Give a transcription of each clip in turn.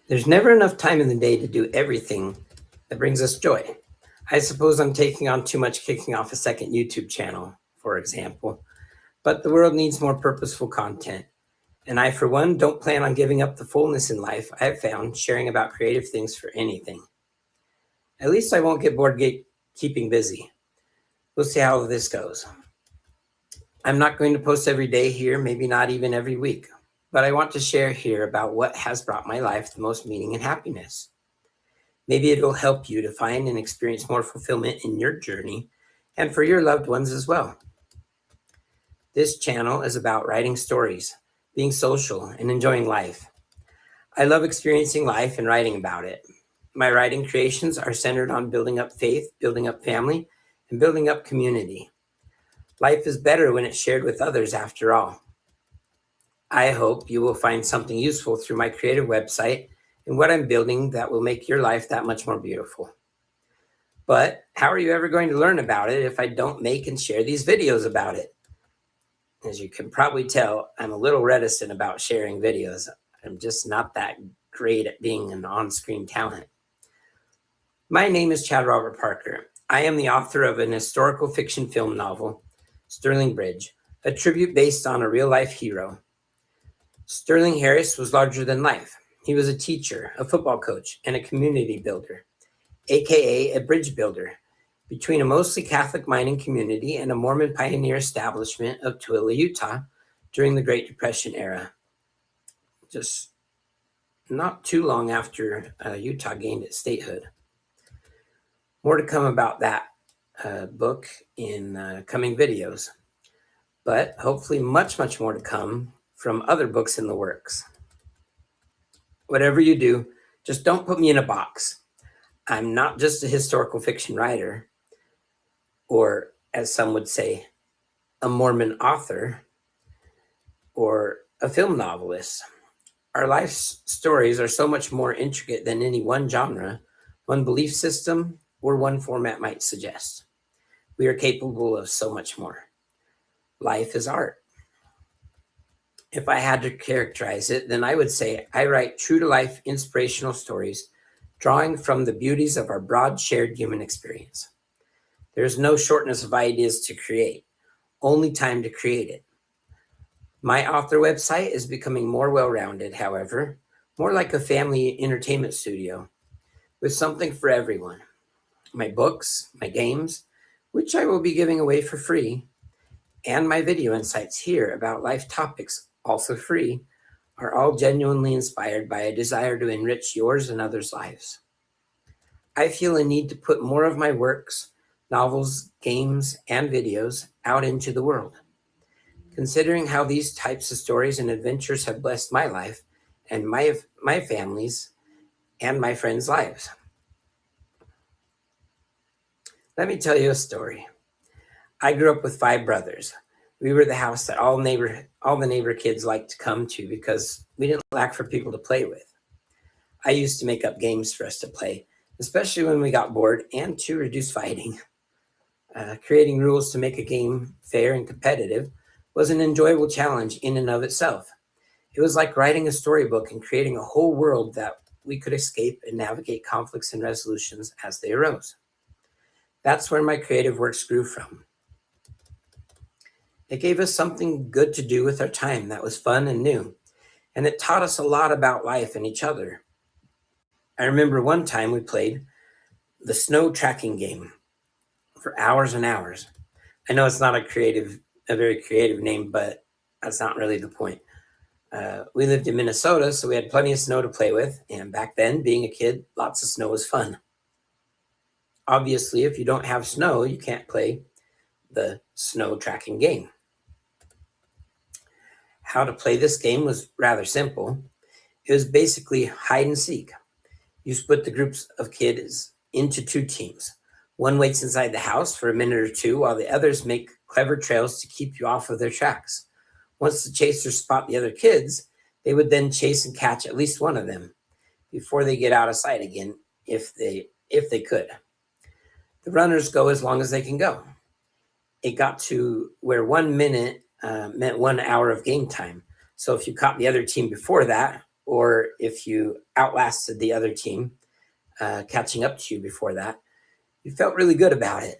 There's never enough time in the day to do everything that brings us joy. I suppose I'm taking on too much kicking off a second YouTube channel, for example, but the world needs more purposeful content. And I, for one, don't plan on giving up the fullness in life I have found sharing about creative things for anything. At least I won't get bored keeping busy. We'll see how this goes. I'm not going to post every day here, maybe not even every week, but I want to share here about what has brought my life the most meaning and happiness. Maybe it'll help you to find and experience more fulfillment in your journey and for your loved ones as well. This channel is about writing stories, being social, and enjoying life. I love experiencing life and writing about it. My writing creations are centered on building up faith, building up family, and building up community. Life is better when it's shared with others, after all. I hope you will find something useful through my creative website and what I'm building that will make your life that much more beautiful. But how are you ever going to learn about it if I don't make and share these videos about it? As you can probably tell, I'm a little reticent about sharing videos. I'm just not that great at being an on-screen talent. My name is Chad Robert Parker. I am the author of an historical fiction film novel, Sterling Bridge, a tribute based on a real-life hero. Sterling Harris was larger than life. He was a teacher, a football coach, and a community builder, aka a bridge builder, between a mostly Catholic mining community and a Mormon pioneer establishment of Tooele, Utah, during the Great Depression era. Just not too long after Utah gained its statehood. More to come about that book in coming videos, but hopefully much, much more to come from other books in the works. Whatever you do, just don't put me in a box. I'm not just a historical fiction writer, or as some would say, a Mormon author, or a film novelist. Our life stories are so much more intricate than any one genre, one belief system, or one format might suggest. We are capable of so much more. Life is art. If I had to characterize it, then I would say I write true-to-life inspirational stories, drawing from the beauties of our broad shared human experience. There is no shortness of ideas to create, only time to create it. My author website is becoming more well-rounded, however, more like a family entertainment studio, with something for everyone. My books, my games, which I will be giving away for free, and my video insights here about life topics, also free, are all genuinely inspired by a desire to enrich yours and others' lives. I feel a need to put more of my works, novels, games, and videos out into the world. Considering how these types of stories and adventures have blessed my life and my family's and my friends' lives. Let me tell you a story. I grew up with 5 brothers. We were the house that all the neighbor kids liked to come to because we didn't lack for people to play with. I used to make up games for us to play, especially when we got bored, and to reduce fighting. Creating rules to make a game fair and competitive was an enjoyable challenge in and of itself. It was like writing a storybook and creating a whole world that we could escape and navigate conflicts and resolutions as they arose. That's where my creative works grew from. It gave us something good to do with our time that was fun and new, and it taught us a lot about life and each other. I remember one time we played the snow tracking game for hours and hours. I know it's not a very creative name, but that's not really the point. We lived in Minnesota, so we had plenty of snow to play with, and back then, being a kid, lots of snow was fun. Obviously, if you don't have snow, you can't play the snow tracking game. How to play this game was rather simple. It was basically hide and seek. You split the groups of kids into 2 teams. One waits inside the house for a minute or 2 while the others make clever trails to keep you off of their tracks. Once the chasers spot the other kids, they would then chase and catch at least one of them before they get out of sight again, if they could. The runners go as long as they can go. It got to where 1 minute meant 1 hour of game time. So if you caught the other team before that, or if you outlasted the other team, catching up to you before that, you felt really good about it.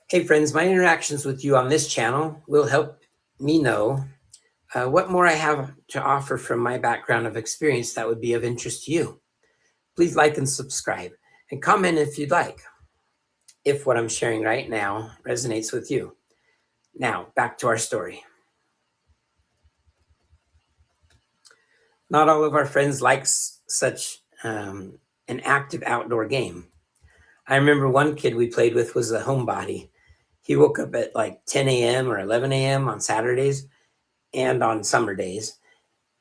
Hey friends, my interactions with you on this channel will help me know what more I have to offer from my background of experience that would be of interest to you. Please like and subscribe, and comment if you'd like, if what I'm sharing right now resonates with you. Now, back to our story. Not all of our friends like such an active outdoor game. I remember one kid we played with was a homebody. He woke up at like 10 a.m. or 11 a.m. on Saturdays and on summer days.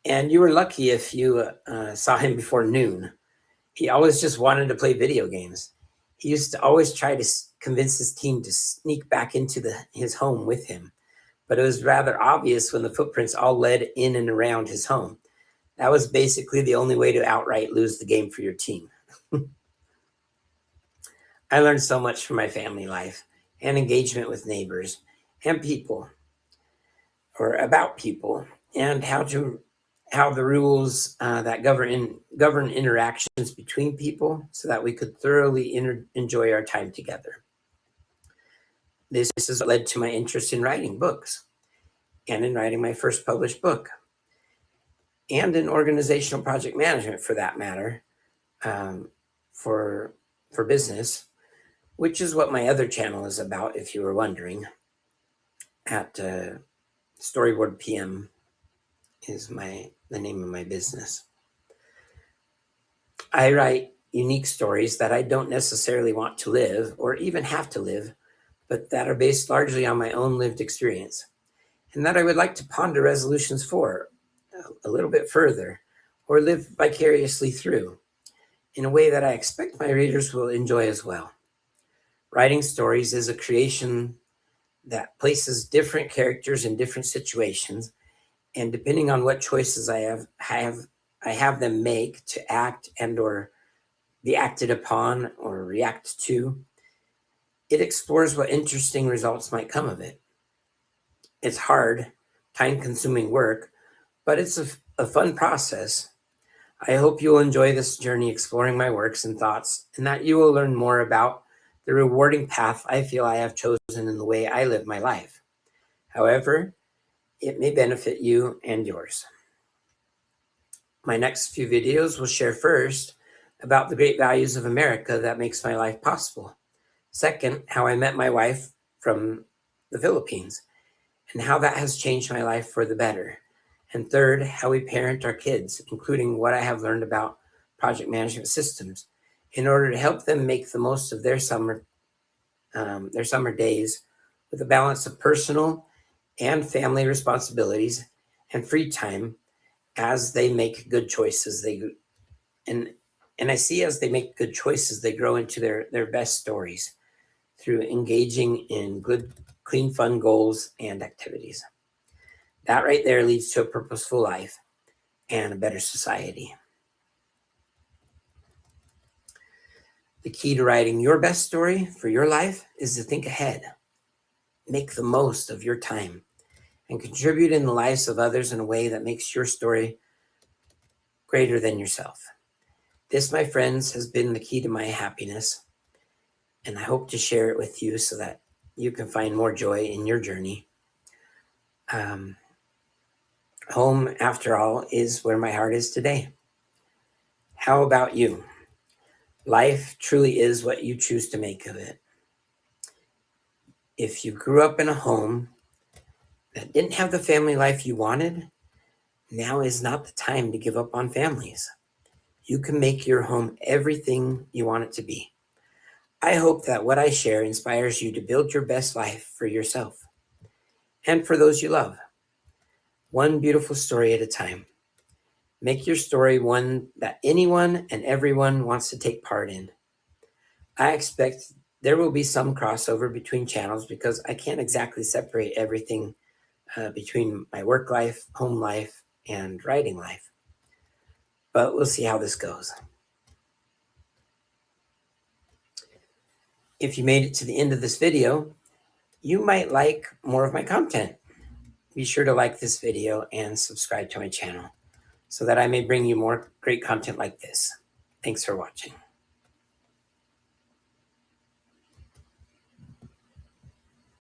And you were lucky if you saw him before noon. He always just wanted to play video games. He used to always try to convince his team to sneak back into his home with him. But it was rather obvious when the footprints all led in and around his home. That was basically the only way to outright lose the game for your team. I learned so much from my family life and engagement with neighbors and people, or about people, and how the rules that govern interactions between people, so that we could thoroughly enjoy our time together. This has led to my interest in writing books, and in writing my first published book, and in organizational project management, for that matter, for business, which is what my other channel is about, if you were wondering. At Storyboard PM is the name of my business. I write unique stories that I don't necessarily want to live or even have to live, but that are based largely on my own lived experience, and that I would like to ponder resolutions for a little bit further, or live vicariously through, in a way that I expect my readers will enjoy as well. Writing stories is a creation that places different characters in different situations, and depending on what choices I have them make to act and or be acted upon or react to, it explores what interesting results might come of it. It's hard, time-consuming work, but it's a fun process. I hope you'll enjoy this journey exploring my works and thoughts, and that you will learn more about the rewarding path I feel I have chosen in the way I live my life. However, it may benefit you and yours. My next few videos will share, first, about the great values of America that makes my life possible. Second, how I met my wife from the Philippines and how that has changed my life for the better. And third, how we parent our kids, including what I have learned about project management systems, in order to help them make the most of their summer days with a balance of personal and family responsibilities and free time, as they make good choices. And I see, as they make good choices, they grow into their best stories through engaging in good, clean, fun goals and activities. That right there leads to a purposeful life and a better society. The key to writing your best story for your life is to think ahead, make the most of your time, and contribute in the lives of others in a way that makes your story greater than yourself. This, my friends, has been the key to my happiness, and I hope to share it with you so that you can find more joy in your journey. Home, after all, is where my heart is today. How about you? Life truly is what you choose to make of it. If you grew up in a home that didn't have the family life you wanted, now is not the time to give up on families. You can make your home everything you want it to be. I hope that what I share inspires you to build your best life for yourself and for those you love, one beautiful story at a time. Make your story one that anyone and everyone wants to take part in. I expect there will be some crossover between channels, because I can't exactly separate everything between my work life, home life, and writing life. But we'll see how this goes. If you made it to the end of this video, you might like more of my content. be sure to like this video and subscribe to my channel so that I may bring you more great content like this. Thanks for watching.